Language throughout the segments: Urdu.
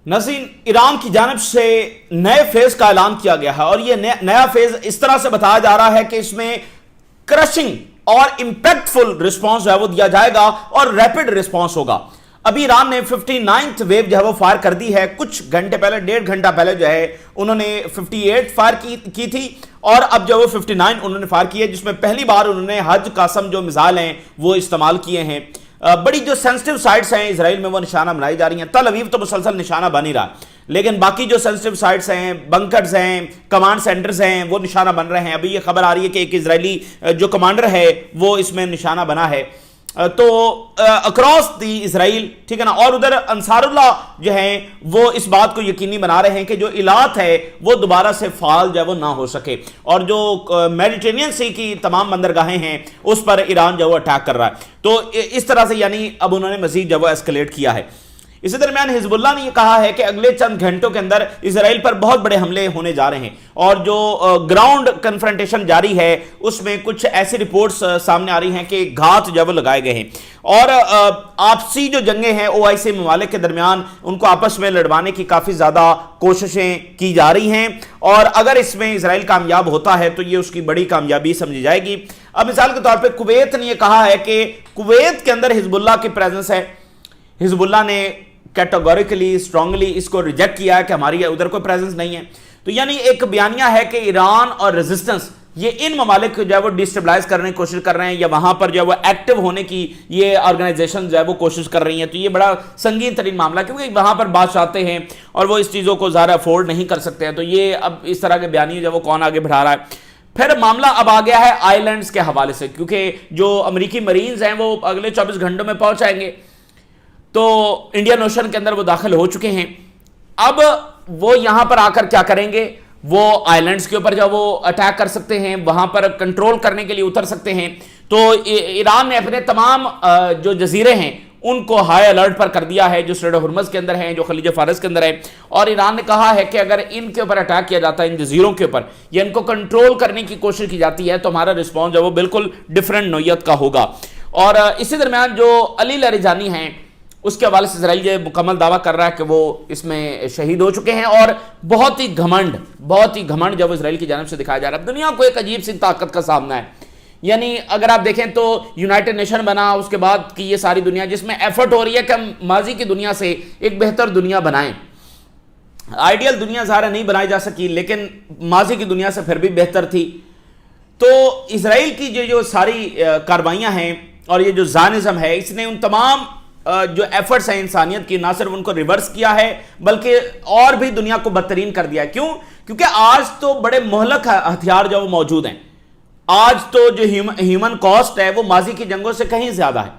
ناظرین، ایران کی جانب سے نئے فیز کا اعلان کیا گیا ہے، اور یہ نیا فیز اس طرح سے بتایا جا رہا ہے کہ اس میں کرشنگ اور امپیکٹفل رسپانس جو ہے وہ دیا جائے گا اور ریپڈ رسپانس ہوگا۔ ابھی ایران نے 59th ویو جو ہے وہ فائر کر دی ہے، کچھ گھنٹے پہلے، 1.5 گھنٹہ پہلے جو ہے انہوں نے 58 فائر کی تھی، اور اب جو وہ 59 انہوں نے فائر کی ہے، جس میں پہلی بار انہوں نے حج قاسم جو میزائل ہیں وہ استعمال کیے ہیں۔ بڑی جو سینسٹیو سائٹس ہیں اسرائیل میں وہ نشانہ بنائی جا رہی ہیں۔ تل اویو تو مسلسل نشانہ بن ہی رہا ہے، لیکن باقی جو سینسٹیو سائٹس ہیں، بنکرز ہیں، کمانڈ سینٹرز ہیں، وہ نشانہ بن رہے ہیں۔ ابھی یہ خبر آ رہی ہے کہ ایک اسرائیلی جو کمانڈر ہے وہ اس میں نشانہ بنا ہے۔ تو اکراس دی اسرائیل، ٹھیک ہے نا، اور ادھر انصار اللہ جو ہیں وہ اس بات کو یقینی بنا رہے ہیں کہ جو ایلات ہے وہ دوبارہ سے فعال جو ہے وہ نہ ہو سکے، اور جو میڈیٹرینین سی کی تمام بندرگاہیں ہیں اس پر ایران جو ہے وہ اٹیک کر رہا ہے۔ تو اس طرح سے یعنی اب انہوں نے مزید جو ہے وہ ایسکلیٹ کیا ہے۔ اسی درمیان حزب اللہ نے یہ کہا ہے کہ اگلے چند گھنٹوں کے اندر اسرائیل پر بہت بڑے حملے ہونے جا رہے ہیں، اور جو گراؤنڈ کنفرنٹیشن جاری ہے اس میں کچھ ایسی رپورٹس سامنے آ رہی ہیں کہ گھات جو وہ لگائے گئے ہیں، اور آپسی جو جنگیں ہیں OIC ممالک کے درمیان ان کو آپس میں لڑوانے کی کافی زیادہ کوششیں کی جا رہی ہیں، اور اگر اس میں اسرائیل کامیاب ہوتا ہے تو یہ اس کی بڑی کامیابی سمجھی جائے گی۔ اب مثال کے طور پہ کویت نے یہ کہا ہے کہ کویت کے اندر حزب اللہ کی پریزنس ہے۔ حزب اللہ نے کیٹیگوریکلی اسٹرانگلی اس کو ریجیکٹ کیا ہے کہ ہماری ادھر کوئی پریزنس نہیں ہے۔ تو یعنی ایک بیانیہ ہے کہ ایران اور ریزسٹنس یہ ان ممالک جو ہے وہ ڈیسٹیبلائز کرنے کی کوشش کر رہے ہیں، یا وہاں پر جو ہے وہ ایکٹیو ہونے کی یہ آرگنائزیشن جو ہے وہ کوشش کر رہی ہیں۔ تو یہ بڑا سنگین ترین معاملہ ہے، کیونکہ وہاں پر بادشاہ آتے ہیں اور وہ اس چیزوں کو ظاہر افورڈ نہیں کر سکتے ہیں۔ تو یہ اب اس طرح کے بیانیے جو ہے وہ کون آگے بڑھا رہا ہے۔ پھر معاملہ اب آ گیا ہے آئی لینڈز کے حوالے سے، کیونکہ جو امریکی مرینز ہیں وہ اگلے 24 گھنٹوں میں پہنچ جائیں گے، تو انڈین اوشن کے اندر وہ داخل ہو چکے ہیں۔ اب وہ یہاں پر آ کر کیا کریں گے؟ وہ آئی لینڈز کے اوپر جو وہ اٹیک کر سکتے ہیں، وہاں پر کنٹرول کرنے کے لیے اتر سکتے ہیں۔ تو ایران نے اپنے تمام جو جزیرے ہیں ان کو ہائی الرٹ پر کر دیا ہے، جو سٹریٹ آف ہرمز کے اندر ہیں، جو خلیج فارس کے اندر ہے، اور ایران نے کہا ہے کہ اگر ان کے اوپر اٹیک کیا جاتا ہے، ان جزیروں کے اوپر، یا ان کو کنٹرول کرنے کی کوشش کی جاتی ہے، تو ہمارا رسپانس جو وہ بالکل ڈیفرنٹ نوعیت کا ہوگا۔ اور اسی درمیان جو علی لاریجانی ہیں اس کے حوالے سے اسرائیل یہ مکمل دعویٰ کر رہا ہے کہ وہ اس میں شہید ہو چکے ہیں، اور بہت ہی گھمنڈ جب اسرائیل کی جانب سے دکھایا جا رہا ہے۔ دنیا کو ایک عجیب سی طاقت کا سامنا ہے، یعنی اگر آپ دیکھیں تو یونائٹڈ نیشن بنا، اس کے بعد کی یہ ساری دنیا جس میں ایفرٹ ہو رہی ہے کہ ہم ماضی کی دنیا سے ایک بہتر دنیا بنائیں۔ آئیڈیل دنیا ظاہر نہیں بنائی جا سکی، لیکن ماضی کی دنیا سے پھر بھی بہتر تھی۔ تو اسرائیل کی جو ساری کاروائیاں ہیں اور یہ جو زائنزم ہے، اس نے ان تمام جو ایفرٹس ہیں انسانیت کی، نہ صرف ان کو ریورس کیا ہے بلکہ اور بھی دنیا کو بدترین کر دیا ہے۔ کیوں؟ کیونکہ آج تو بڑے مہلک ہتھیار جو وہ موجود ہیں۔ آج تو جو ہیومن کاسٹ ہے وہ ماضی کی جنگوں سے کہیں زیادہ ہے۔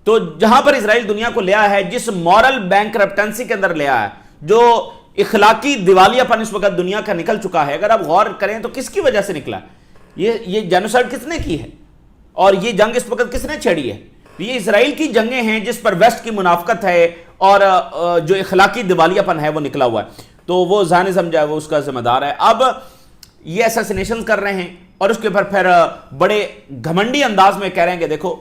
تو جہاں پر اسرائیل دنیا کو لے آیا ہے، جس مورل بینکرپٹنسی کے اندر لے آیا ہے، جو اخلاقی دیوالیہ پن اس وقت دنیا کا نکل چکا ہے، اگر آپ غور کریں تو کس کی وجہ سے نکلا؟ یہ جینوسائیڈ کس نے کی ہے، اور یہ جنگ اس وقت کس نے چھیڑی ہے؟ یہ اسرائیل کی جنگیں ہیں جس پر ویسٹ کی منافقت ہے، اور جو اخلاقی دیوالیہ پن ہے وہ نکلا ہوا ہے۔ تو وہ زائنزم جو ہے وہ اس کا ذمہ دار ہے۔ اب یہ اسیسینیشن کر رہے ہیں، اور اس کے اوپر پھر بڑے گھمنڈی انداز میں کہہ رہے ہیں کہ دیکھو،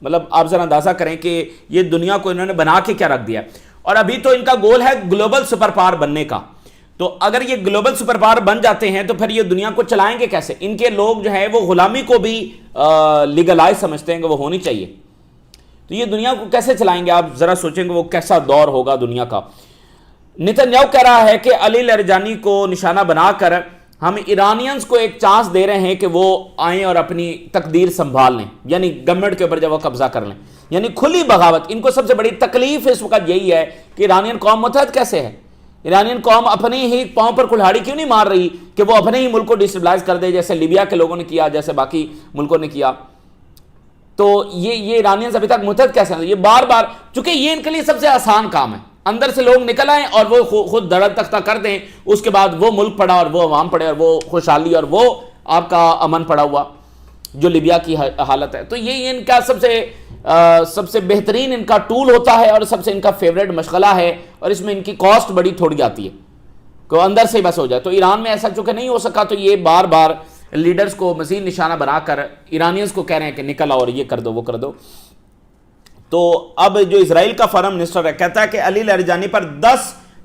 مطلب آپ ذرا اندازہ کریں کہ یہ دنیا کو انہوں نے بنا کے کیا رکھ دیا، اور ابھی تو ان کا گول ہے گلوبل سپر پاور بننے کا۔ تو اگر یہ گلوبل سپر پاور بن جاتے ہیں تو پھر یہ دنیا کو چلائیں گے کیسے؟ ان کے لوگ جو ہیں وہ غلامی کو بھی لیگلائز سمجھتے ہیں کہ وہ ہونی چاہیے، تو یہ دنیا کو کیسے چلائیں گے؟ آپ ذرا سوچیں کہ وہ کیسا دور ہوگا دنیا کا۔ نتنیاہو کہہ رہا ہے کہ علی لاریجانی کو نشانہ بنا کر ہم ایرانینز کو ایک چانس دے رہے ہیں کہ وہ آئیں اور اپنی تقدیر سنبھال لیں، یعنی گورنمنٹ کے اوپر جب وہ قبضہ کر لیں، یعنی کھلی بغاوت۔ ان کو سب سے بڑی تکلیف اس وقت یہی ہے کہ ایرانین قوم متحد کیسے ہے؟ ایرانین قوم اپنے ہی پاؤں پر کلہاڑی کیوں نہیں مار رہی کہ وہ اپنے ہی ملک کو ڈیسٹیبلائز کر دے، جیسے لیبیا کے لوگوں نے کیا، جیسے باقی ملکوں نے کیا؟ تو یہ ایرانینز ابھی تک متحد کیسے ہیں؟ یہ بار بار، چونکہ یہ ان کے لیے سب سے آسان کام ہے، اندر سے لوگ نکل آئیں اور وہ خود دھڑ تختہ کر دیں، اس کے بعد وہ ملک پڑا اور وہ عوام پڑے اور وہ خوشحالی اور وہ آپ کا امن پڑا ہوا، جو لیبیا کی حالت ہے۔ تو یہ ان کا سب سے بہترین ان کا ٹول ہوتا ہے، اور سب سے ان کا فیوریٹ مشغلہ ہے، اور اس میں ان کی کاسٹ بڑی تھوڑی آتی ہے کہ اندر سے بس ہو جائے۔ تو ایران میں ایسا چونکہ نہیں ہو سکا، تو یہ بار بار لیڈرز کو مزید نشانہ بنا کر ایرانینز کو کہہ رہے ہیں کہ نکل آؤ اور یہ کر دو وہ کر دو۔ تو اب جو اسرائیل کا فارن منسٹر ہے کہتا ہے کہ علی لاریجانی پر 10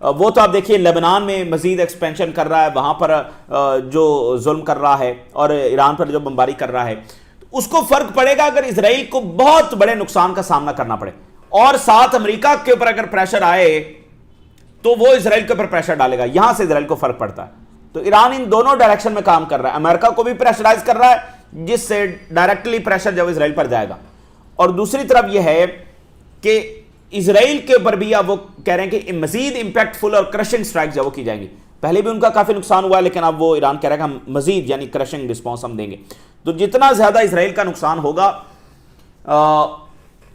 وہ تو آپ دیکھیے لیبنان میں مزید ایکسپینشن کر رہا ہے، وہاں پر جو ظلم کر رہا ہے اور ایران پر جو بمباری کر رہا ہے، اس کو فرق پڑے گا اگر اسرائیل کو بہت بڑے نقصان کا سامنا کرنا پڑے، اور ساتھ امریکہ کے اوپر اگر پریشر آئے تو وہ اسرائیل کے اوپر پریشر ڈالے گا، یہاں سے اسرائیل کو فرق پڑتا ہے۔ تو ایران ان دونوں ڈائریکشن میں کام کر رہا ہے، امریکہ کو بھی پریشرائز کر رہا ہے جس سے ڈائریکٹلی پریشر جب اسرائیل پر جائے گا، اور دوسری طرف یہ ہے کہ اسرائیل کے اوپر بھی اب وہ کہہ رہے ہیں کہ مزید امپیکٹ فل اور کرشنگ سٹرائک جو وہ کی جائیں گی۔ پہلے بھی ان کا کافی نقصان ہوا ہے، لیکن اب وہ ایران کہہ رہا ہے کہ ہم مزید یعنی کرشنگ رسپانس ہم دیں گے۔ تو جتنا زیادہ اسرائیل کا نقصان ہوگا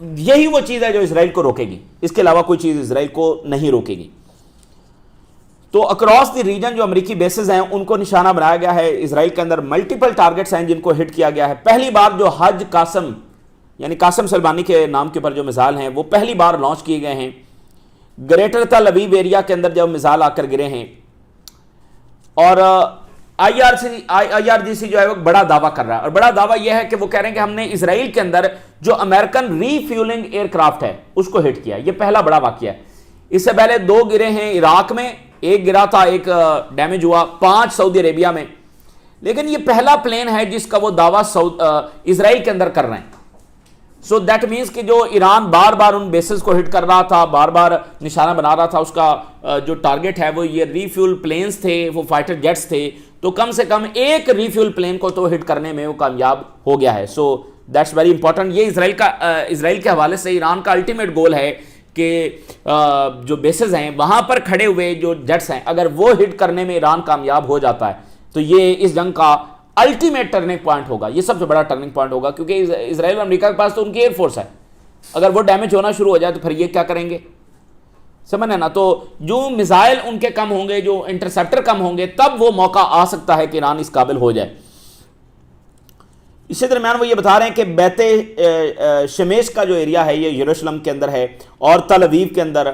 یہی وہ چیز ہے جو اسرائیل کو روکے گی، اس کے علاوہ کوئی چیز اسرائیل کو نہیں روکے گی۔ تو اکراس دی ریجن جو امریکی بیسز ہیں ان کو نشانہ بنایا گیا ہے۔ اسرائیل کے اندر ملٹیپل ٹارگٹس ہیں جن کو ہٹ کیا گیا ہے۔ پہلی بار جو حج قاسم یعنی قاسم سلیمانی کے نام کے اوپر جو میزائل ہیں وہ پہلی بار لانچ کیے گئے ہیں۔ گریٹر تل ابیب ایریا کے اندر جب میزائل آ کر گرے ہیں، اور آئی آر جی سی جو ہے وہ بڑا دعویٰ کر رہا ہے، اور بڑا دعویٰ یہ ہے کہ وہ کہہ رہے ہیں کہ ہم نے اسرائیل کے اندر جو امریکن ری فیولنگ ایئر کرافٹ ہے اس کو ہٹ کیا۔ یہ پہلا بڑا واقعہ ہے۔ اس سے پہلے 2 گرے ہیں عراق میں، ایک گرا تھا، ایک ڈیمیج ہوا، 5 سعودی عربیہ میں، لیکن یہ پہلا پلین ہے جس کا وہ دعویٰ اسرائیل کے اندر کر رہے ہیں۔ سو دیٹ مینس کہ جو ایران بار بار ان بیسز کو ہٹ کر رہا تھا، بار بار نشانہ بنا رہا تھا، اس کا جو ٹارگٹ ہے وہ یہ ری فیول پلینز تھے، وہ فائٹر جیٹس تھے، تو کم سے کم ایک ری فیول پلین کو تو ہٹ کرنے میں وہ کامیاب ہو گیا ہے۔ So that's very important. یہ اسرائیل کے حوالے سے ایران کا الٹیمیٹ گول ہے کہ جو بیسز ہیں وہاں پر کھڑے ہوئے جو جیٹس ہیں اگر وہ ہٹ کرنے میں ایران کامیاب ہو جاتا ہے تو یہ اس جنگ کا الٹیمیٹ ٹرننگ پوائنٹ ہوگا، یہ سب سے بڑا ٹرننگ پوائنٹ ہوگا، کیونکہ اسرائیل اور امریکہ کے پاس تو ان کی ایئر فورس ہے، اگر وہ ڈیمیج ہونا شروع ہو جائے تو پھر یہ کیا کریں گے، سمجھنا نا۔ تو جو میزائل ان کے کم ہوں گے، جو انٹرسیپٹر کم ہوں گے، تب وہ موقع آ سکتا ہے کہ ایران اس قابل ہو جائے۔ اسی درمیان وہ یہ بتا رہے ہیں کہ بیت شمیش کا جو ایریا ہے یہ یروشلم کے اندر ہے، اور تل ابیب کے اندر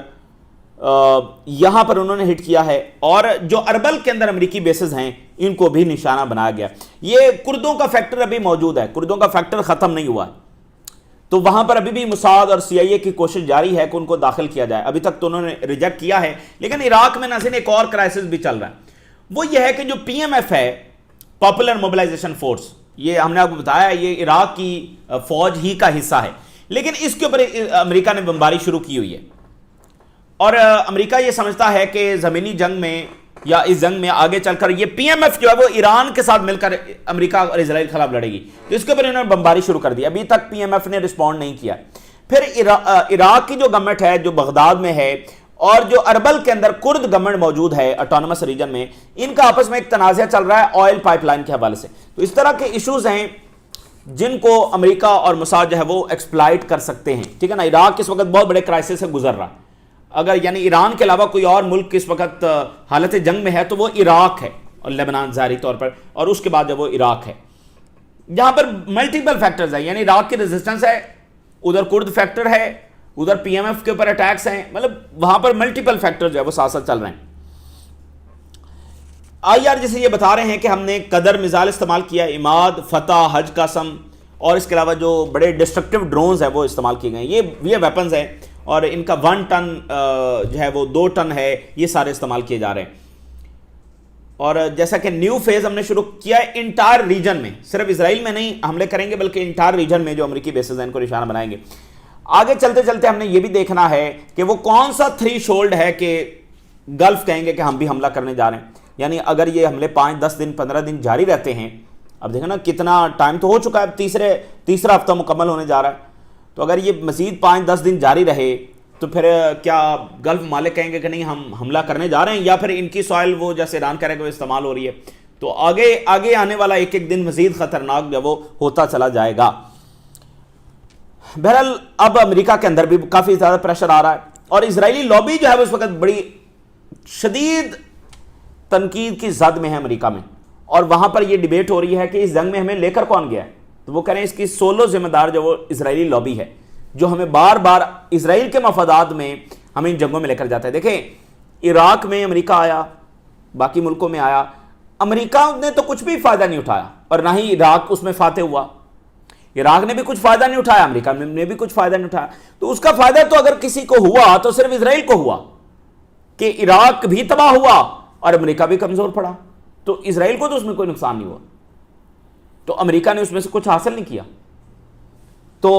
یہاں پر انہوں نے ہٹ کیا ہے، اور جو اربل کے اندر امریکی بیسز ہیں ان کو بھی نشانہ بنایا گیا۔ یہ کردوں کا فیکٹر ابھی موجود ہے، کردوں کا فیکٹر ختم نہیں ہوا ہے، تو وہاں پر ابھی بھی موساد اور سی آئی اے کی کوشش جاری ہے کہ ان کو داخل کیا جائے۔ ابھی تک تو انہوں نے ریجیکٹ کیا ہے، لیکن عراق میں ناظرین ایک اور کرائسس بھی چل رہا ہے، وہ یہ ہے کہ جو پی ایم ایف ہے، پاپولر موبلائزیشن فورس، یہ ہم نے آپ کو بتایا یہ عراق کی فوج ہی کا حصہ ہے، لیکن اس کے اوپر امریکہ نے بمباری شروع کی ہوئی ہے، اور امریکہ یہ سمجھتا ہے کہ زمینی جنگ میں یا اس جنگ میں آگے چل کر یہ پی ایم ایف جو ہے وہ ایران کے ساتھ مل کر امریکہ اور اسرائیل کے خلاف لڑے گی، تو اس کے اوپر انہوں نے بمباری شروع کر دی۔ ابھی تک پی ایم ایف نے رسپونڈ نہیں کیا۔ پھر عراق کی جو گورنمنٹ ہے جو بغداد میں ہے، اور جو اربل کے اندر کرد گورنمنٹ موجود ہے اٹانومس ریجن میں، ان کا آپس میں ایک تنازع چل رہا ہے آئل پائپ لائن کے حوالے سے۔ تو اس طرح کے ایشوز ہیں جن کو امریکہ اور موساد جو ہے وہ ایکسپلائٹ کر سکتے ہیں، ٹھیک ہے نا۔ عراق اس وقت بہت بڑے کرائسس سے گزر رہا ہے، اگر یعنی ایران کے علاوہ کوئی اور ملک اس وقت حالت جنگ میں ہے تو وہ عراق ہے، اور لیبنان ظاہری طور پر، اور اس کے بعد جب وہ عراق ہے جہاں پر ملٹیپل فیکٹرز ہیں، یعنی عراق کی ریزسٹنس ہے، ادھر کرد فیکٹر ہے، ادھر پی ایم ایف کے اوپر اٹیکس ہیں، مطلب وہاں پر ملٹیپل فیکٹر جو ہے وہ ساتھ ساتھ چل رہے ہیں۔ آئی آر جیسے یہ بتا رہے ہیں کہ ہم نے قدر میزائل استعمال کیا، عماد، فتح، حج قاسم، اور اس کے علاوہ جو بڑے ڈسٹرکٹیو ڈرونز ہیں وہ استعمال کیے گئے ہیں۔ یہ ویپنز ہیں، اور ان کا 1 ٹن جو ہے وہ 2 ٹن ہے، یہ سارے استعمال کیے جا رہے ہیں۔ اور جیسا کہ نیو فیز ہم نے شروع کیا ہے انٹائر ریجن میں، صرف اسرائیل میں نہیں حملے کریں گے بلکہ انٹائر ریجن میں جو امریکی بیسز ہیں ان کو نشانہ بنائیں گے۔ آگے چلتے چلتے ہم نے یہ بھی دیکھنا ہے کہ وہ کون سا 3 شولڈ ہے کہ گلف کہیں گے کہ ہم بھی حملہ کرنے جا رہے ہیں، یعنی اگر یہ حملے 5 10 دن 15 دن جاری رہتے ہیں، اب دیکھیں نا کتنا ٹائم تو ہو چکا ہے، اب تیسرا ہفتہ مکمل ہونے جا رہا ہے، تو اگر یہ مزید 5 10 دن جاری رہے تو پھر کیا گلف ممالک کہیں گے کہ نہیں ہم حملہ کرنے جا رہے ہیں، یا پھر ان کی سوائل وہ جیسے ایران کہہ رہے ہیں کہ وہ استعمال ہو رہی ہے، تو آگے آنے والا ایک ایک دن مزید خطرناک جو وہ ہوتا چلا جائے گا۔ بہرحال اب امریکہ کے اندر بھی کافی زیادہ پریشر آ رہا ہے، اور اسرائیلی لابی جو ہے وہ اس وقت بڑی شدید تنقید کی زد میں ہے امریکہ میں، اور وہاں پر یہ ڈیبیٹ ہو رہی ہے کہ اس جنگ میں ہمیں لے کر کون گیا ہے، تو وہ کہہ رہے ہیں اس کی سولو ذمہ دار جو وہ اسرائیلی لابی ہے، جو ہمیں بار بار اسرائیل کے مفادات میں ہمیں ان جنگوں میں لے کر جاتا ہے۔ دیکھیں عراق میں امریکہ آیا، باقی ملکوں میں آیا، امریکہ نے تو کچھ بھی فائدہ نہیں اٹھایا، اور نہ ہی عراق اس میں فاتح ہوا، عراق نے بھی کچھ فائدہ نہیں اٹھایا، امریکہ نے بھی کچھ فائدہ نہیں اٹھایا، تو اس کا فائدہ تو اگر کسی کو ہوا تو صرف اسرائیل کو ہوا، کہ عراق بھی تباہ ہوا اور امریکہ بھی کمزور پڑا، تو اسرائیل کو تو اس میں کوئی نقصان نہیں ہوا، تو امریکہ نے اس میں سے کچھ حاصل نہیں کیا۔ تو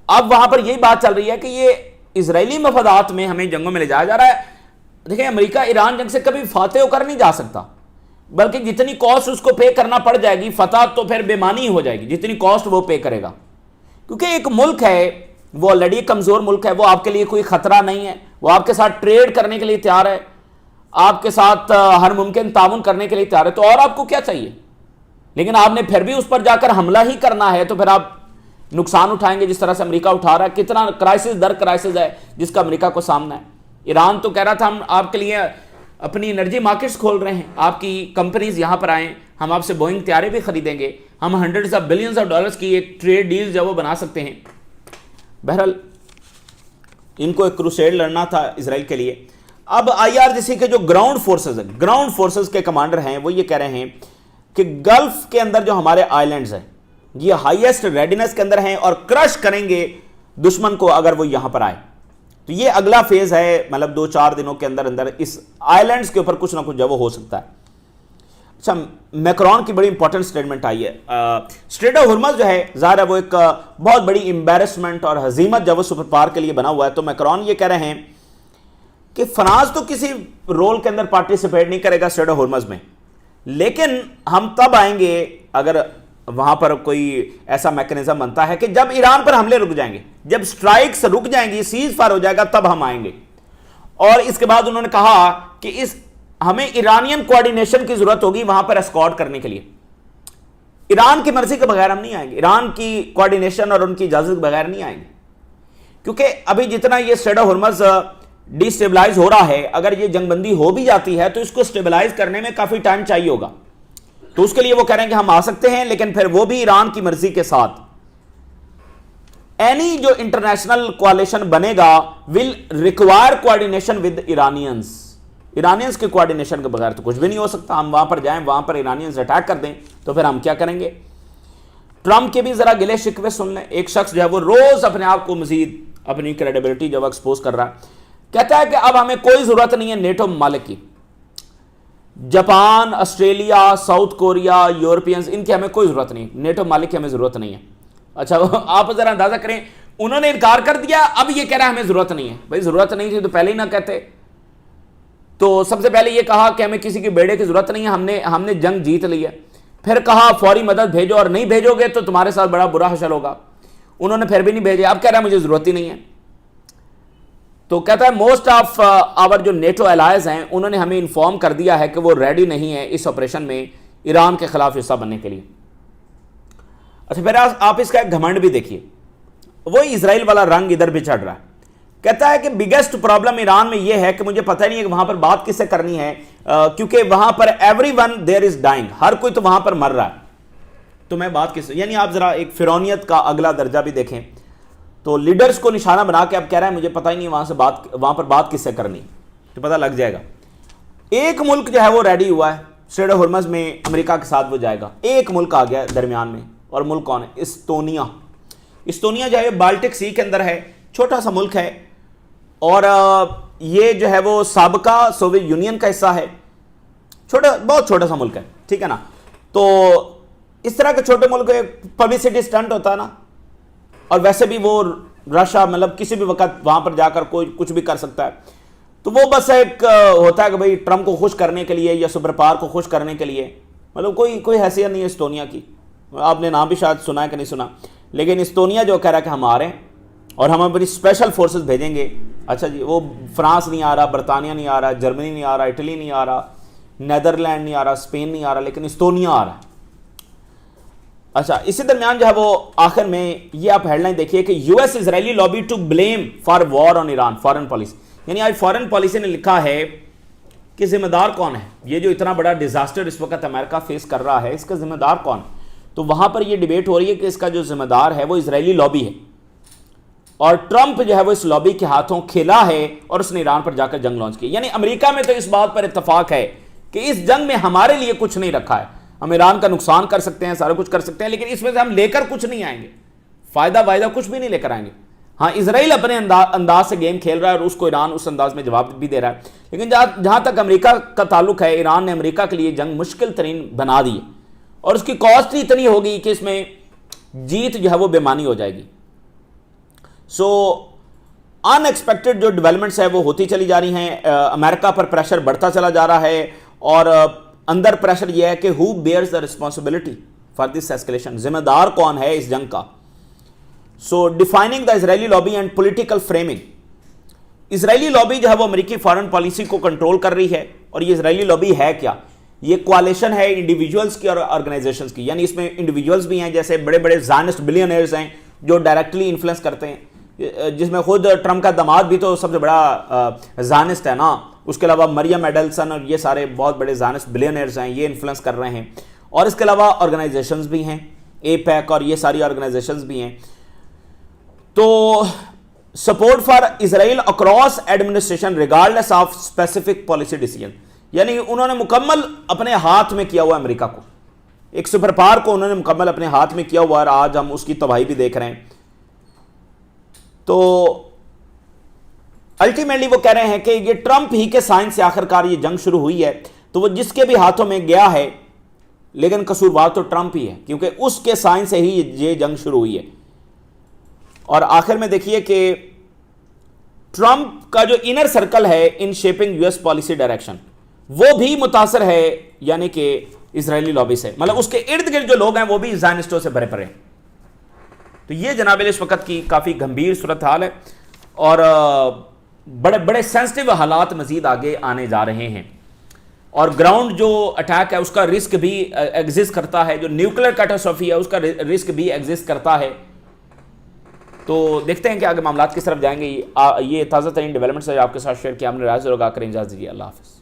اب وہاں پر یہی بات چل رہی ہے کہ یہ اسرائیلی مفادات میں ہمیں جنگوں میں لے جایا جا رہا ہے۔ دیکھیں امریکہ ایران جنگ سے کبھی فاتح ہو کر نہیں جا سکتا، بلکہ جتنی کاسٹ اس کو پے کرنا پڑ جائے گی، فتح تو پھر بے معنی ہو جائے گی جتنی کاسٹ وہ پے کرے گا، کیونکہ ایک ملک ہے وہ آلریڈی کمزور ملک ہے، وہ آپ کے لیے کوئی خطرہ نہیں ہے، وہ آپ کے ساتھ ٹریڈ کرنے کے لیے تیار ہے، آپ کے ساتھ ہر ممکن تعاون کرنے کے لیے تیار ہے، تو اور آپ کو کیا چاہیے؟ لیکن آپ نے پھر بھی اس پر جا کر حملہ ہی کرنا ہے، تو پھر آپ نقصان اٹھائیں گے جس طرح سے امریکہ اٹھا رہا ہے۔ کتنا کرائسس در کرائسس ہے جس کا امریکہ کو سامنا ہے۔ ایران تو کہہ رہا تھا ہم آپ کے لیے اپنی انرجی مارکیٹس کھول رہے ہیں، آپ کی کمپنیز یہاں پر آئیں، ہم آپ سے بوئنگ طیارے بھی خریدیں گے، ہم hundreds of billions of dollars کی ایک ٹریڈ ڈیل جو وہ بنا سکتے ہیں۔ بہرحال ان کو ایک کروسیڈ لڑنا تھا اسرائیل کے لیے۔ اب IRGC کے جو گراؤنڈ فورسز ہیں، گراؤنڈ فورسز کے کمانڈر ہیں، وہ یہ کہہ رہے ہیں کہ گلف کے اندر جو ہمارے آئلینڈز ہیں یہ ہائیسٹ ریڈینس کے اندر ہیں اور کرش کریں گے دشمن کو اگر وہ یہاں پر آئے۔ تو یہ اگلا فیز ہے، مطلب 2-4 دنوں کے اندر اندر اس آئلینڈز کے اوپر کچھ نہ کچھ جو وہ ہو سکتا ہے۔ اچھا، میکرون کی بڑی امپورٹنٹ سٹیٹمنٹ آئی ہے۔ اسٹریٹ آف ہرمز جو ہے ظاہر ہے وہ ایک بہت بڑی امبیرسمنٹ اور ہزیمت جو وہ سپر پاور کے لیے بنا ہوا ہے، تو میکرون یہ کہہ رہے ہیں کہ فرانس تو کسی رول کے اندر پارٹیسپیٹ نہیں کرے گا اسٹریٹ آف ہرمز میں، لیکن ہم تب آئیں گے اگر وہاں پر کوئی ایسا میکنزم بنتا ہے کہ جب ایران پر حملے رک جائیں گے، جب سٹرائکس رک جائیں گی، سیز فائر ہو جائے گا، تب ہم آئیں گے۔ اور اس کے بعد انہوں نے کہا کہ ہمیں ایرانین کوارڈینیشن کی ضرورت ہوگی وہاں پر اسکارٹ کرنے کے لیے، ایران کی مرضی کے بغیر ہم نہیں آئیں گے، ایران کی کوارڈینیشن اور ان کی اجازت کے بغیر نہیں آئیں گے، کیونکہ ابھی جتنا یہ strait of Hormuz destabilise ہو رہا ہے، اگر یہ جنگ بندی ہو بھی جاتی ہے تو اس کو سٹیبلائز کرنے میں کافی ٹائم چاہیے ہوگا، تو اس کے لیے وہ کہہ رہے ہیں کہ ہم آ سکتے ہیں، لیکن پھر وہ بھی ایران کی مرضی کے ساتھ۔ اینی جو انٹرنیشنل کوalition بنے گا ول ریکوائر کوارڈینیشن ود ایرانینز کے کوارڈینیشن کے بغیر تو کچھ بھی نہیں ہو سکتا۔ ہم وہاں پر جائیں، وہاں پر ایرانینز اٹیک کر دیں تو پھر ہم کیا کریں گے؟ ٹرمپ کے بھی ذرا گلے شکوے سن لیں۔ ایک شخص جو ہے وہ روز اپنے آپ کو مزید اپنی کریڈیبلٹی جو ایکسپوز کر رہا ہے، کہتا ہے کہ اب ہمیں کوئی ضرورت نہیں ہے نیٹو ممالک کی، Japan, Australia, South Korea, Europeans, ان کی ہمیں کوئی ضرورت نہیں، نیٹو ممالک کی ہمیں ضرورت نہیں ہے۔ اچھا آپ ذرا اندازہ کریں، انہوں نے انکار کر دیا، اب یہ کہہ رہا ہے ہمیں ضرورت نہیں ہے۔ بھائی ضرورت نہیں تھی تو پہلے ہی نہ کہتے۔ تو سب سے پہلے یہ کہا کہ ہمیں کسی کے بیڑے کی ضرورت نہیں ہے، ہم نے جنگ جیت لی ہے۔ پھر کہا فوری مدد بھیجو، اور نہیں بھیجو گے تو تمہارے ساتھ بڑا برا حشر ہوگا۔ انہوں نے پھر بھی نہیں بھیجے، اب کہہ رہا ہے مجھے ضرورت ہی نہیں ہے۔ تو کہتا ہے موسٹ آف آور جو نیٹو الائز ہیں انہوں نے ہمیں انفارم کر دیا ہے کہ وہ ریڈی نہیں ہے اس آپریشن میں ایران کے خلاف حصہ بننے کے لیے۔ اچھا پھر آپ اس کا ایک گھمنڈ بھی دیکھیے، وہی اسرائیل والا رنگ ادھر بھی چڑھ رہا ہے۔ کہتا ہے کہ بگیسٹ پرابلم ایران میں یہ ہے کہ مجھے پتہ نہیں ہے کہ وہاں پر بات کس سے کرنی ہے، کیونکہ وہاں پر ایوری ون دیر از ڈائنگ، ہر کوئی تو وہاں پر مر رہا ہے، تو میں بات کس سے، یعنی آپ ذرا ایک فرعونیت کا اگلا درجہ بھی دیکھیں۔ تو لیڈرز کو نشانہ بنا کے اب کہہ رہا ہے مجھے پتہ ہی نہیں وہاں پر بات کس سے کرنی، تو پتہ لگ جائے گا۔ ایک ملک جو ہے وہ ریڈی ہوا ہے اسٹریٹ آف ہرمز میں امریکہ کے ساتھ وہ جائے گا، ایک ملک آ گیا درمیان میں، اور ملک کون ہے؟ استونیا۔ استونیا جو ہے بالٹک سی کے اندر ہے، چھوٹا سا ملک ہے، اور یہ جو ہے وہ سابقہ سوویت یونین کا حصہ ہے، بہت چھوٹا سا ملک ہے، ٹھیک ہے نا۔ تو اس طرح کے چھوٹے ملک پبلسٹی سٹنٹ ہوتا ہے نا، اور ویسے بھی وہ رشیا مطلب کسی بھی وقت وہاں پر جا کر کوئی کچھ بھی کر سکتا ہے، تو وہ بس ایک ہوتا ہے کہ بھائی ٹرمپ کو خوش کرنے کے لیے یا سپر پاور کو خوش کرنے کے لیے، مطلب کوئی حیثیت نہیں ہے استونیا کی۔ آپ نے نام بھی شاید سنا ہے کہ نہیں سنا، لیکن استونیا جو کہہ رہا ہے کہ ہم آ رہے ہیں اور ہم اپنی اسپیشل فورسز بھیجیں گے۔ اچھا جی، وہ فرانس نہیں آ رہا، برطانیہ نہیں آ رہا، جرمنی نہیں آ رہا، اٹلی نہیں آ رہا، نیدرلینڈ نہیں آ رہا، اسپین نہیں آ رہا، لیکن استونیا آ رہا ہے۔ اچھا اسی درمیان جو ہے وہ آخر میں یہ آپ ہیڈ لائن دیکھیے کہ U S Israeli lobby to blame for war on Iran foreign policy, یعنی آج فارن پالیسی نے لکھا ہے کہ ذمہ دار کون ہے، یہ جو اتنا بڑا ڈیزاسٹر اس وقت امریکہ فیس کر رہا ہے اس کا ذمہ دار کون؟ تو وہاں پر یہ ڈیبیٹ ہو رہی ہے کہ اس کا جو ذمہ دار ہے وہ اسرائیلی لابی ہے، اور ٹرمپ جو ہے وہ اس لابی کے ہاتھوں کھیلا ہے اور اس نے ایران پر جا کر جنگ لانچ کی۔ یعنی امریکہ میں تو اس بات پر اتفاق ہے کہ اس جنگ میں ہمارے لیے کچھ نہیں رکھا ہے، ہم ایران کا نقصان کر سکتے ہیں، سارا کچھ کر سکتے ہیں، لیکن اس میں سے ہم لے کر کچھ نہیں آئیں گے، فائدہ کچھ بھی نہیں لے کر آئیں گے۔ ہاں اسرائیل اپنے انداز سے گیم کھیل رہا ہے اور اس کو ایران اس انداز میں جواب بھی دے رہا ہے، لیکن جہاں تک امریکہ کا تعلق ہے، ایران نے امریکہ کے لیے جنگ مشکل ترین بنا دی اور اس کی کاسٹ اتنی ہوگی کہ اس میں جیت جو ہے وہ بےمانی ہو جائے گی. سو ان ایکسپیکٹڈ جو ڈیولپمنٹس ہے وہ ہوتی چلی جا رہی ہیں. امریکہ پر پریشر بڑھتا چلا جا رہا ہے اور اندر پریشر یہ ہے کہ who bears the responsibility for this escalation, ذمہ دار کون ہے اس جنگ کا. So defining the Israeli lobby and political framing. Israeli lobby جو ہے وہ امریکی فارن پالیسی کو کنٹرول کر رہی ہے، اور یہ اسرائیلی لابی ہے کیا؟ یہ کوalition ہے انڈیویجولز کی اور آرگنائزیشنز کی، یعنی اس میں انڈیویجولز بھی ہیں جیسے بڑے بڑے زائنسٹ بلینئرز ہیں جو ڈائریکٹلی انفلوئنس کرتے ہیں، جس میں خود ٹرمپ کا داماد بھی تو سب سے بڑا زائنسٹ ہے نا. اس کے علاوہ مریم ایڈلسن اور یہ سارے بہت بڑے زائنسٹ بلینئرز ہیں، یہ انفلوئنس کر رہے ہیں. اور اس کے علاوہ آرگنائزیشنز بھی ہیں، اے پیک اور یہ ساری آرگنائزیشنز بھی ہیں. تو support for Israel across administration regardless of specific policy decision, یعنی انہوں نے مکمل اپنے ہاتھ میں کیا ہوا امریکہ کو، ایک سپر پاور کو انہوں نے مکمل اپنے ہاتھ میں کیا ہوا، اور آج ہم اس کی تباہی بھی دیکھ رہے ہیں. تو الٹیمیٹلی وہ کہہ رہے ہیں کہ یہ ٹرمپ ہی کے سائن سے آخرکار یہ جنگ شروع ہوئی ہے، تو وہ جس کے بھی ہاتھوں میں گیا ہے، لیکن قصوروار تو ٹرمپ ہی ہے کیونکہ اس کے سائن سے ہی یہ جنگ شروع ہوئی ہے. اور آخر میں دیکھیے کہ ٹرمپ کا جو انر سرکل ہے in shaping U S policy direction, وہ بھی متاثر ہے یعنی کہ اسرائیلی لابی سے، مطلب اس کے ارد گرد جو لوگ ہیں وہ بھی زائنسٹوں سے بھرے پڑے ہیں. تو یہ جناب اس وقت کی کافی گمبھیر صورتحال ہے اور بڑے بڑے سینسٹیو حالات مزید آگے آنے جا رہے ہیں. اور گراؤنڈ جو اٹیک ہے اس کا رسک بھی ایگزسٹ کرتا ہے، جو نیوکلیر کیٹاسٹرافی ہے اس کا رسک بھی ایگزسٹ کرتا ہے. تو دیکھتے ہیں کہ آگے معاملات کس طرف جائیں گے. یہ تازہ ترین ڈیولپمنٹس ہے آپ کے ساتھ شیئر کیا ہم نے. رائے ضرور آ کر اجازت دیجیے. اللہ حافظ.